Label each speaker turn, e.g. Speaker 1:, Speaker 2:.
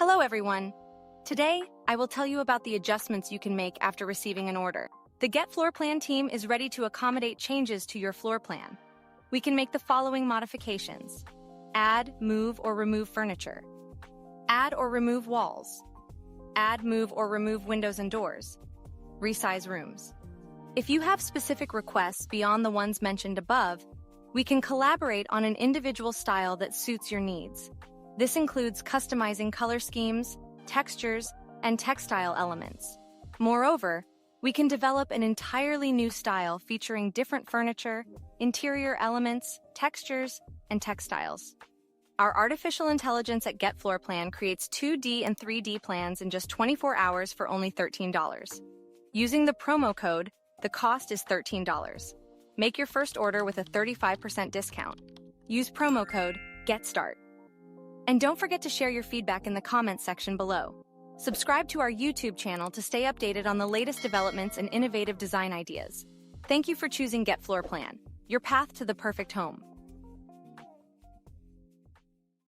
Speaker 1: Hello everyone! Today, I will tell you about the adjustments you can make after receiving an order. The Getfloorplan team is ready to accommodate changes to your floor plan. We can make the following modifications: add, move, or remove furniture. Add or remove walls. Add, move, or remove windows and doors. Resize rooms. If you have specific requests beyond the ones mentioned above, we can collaborate on an individual style that suits your needs. This includes customizing color schemes, textures, and textile elements. Moreover, we can develop an entirely new style featuring different furniture, interior elements, textures, and textiles. Our artificial intelligence at Getfloorplan creates 2D and 3D plans in just 24 hours for only $13. Using the promo code, the cost is $13. Make your first order with a 35% discount. Use promo code GETSTART. And don't forget to share your feedback in the comments section below. Subscribe to our YouTube channel to stay updated on the latest developments and innovative design ideas. Thank you for choosing Getfloorplan, your path to the perfect home.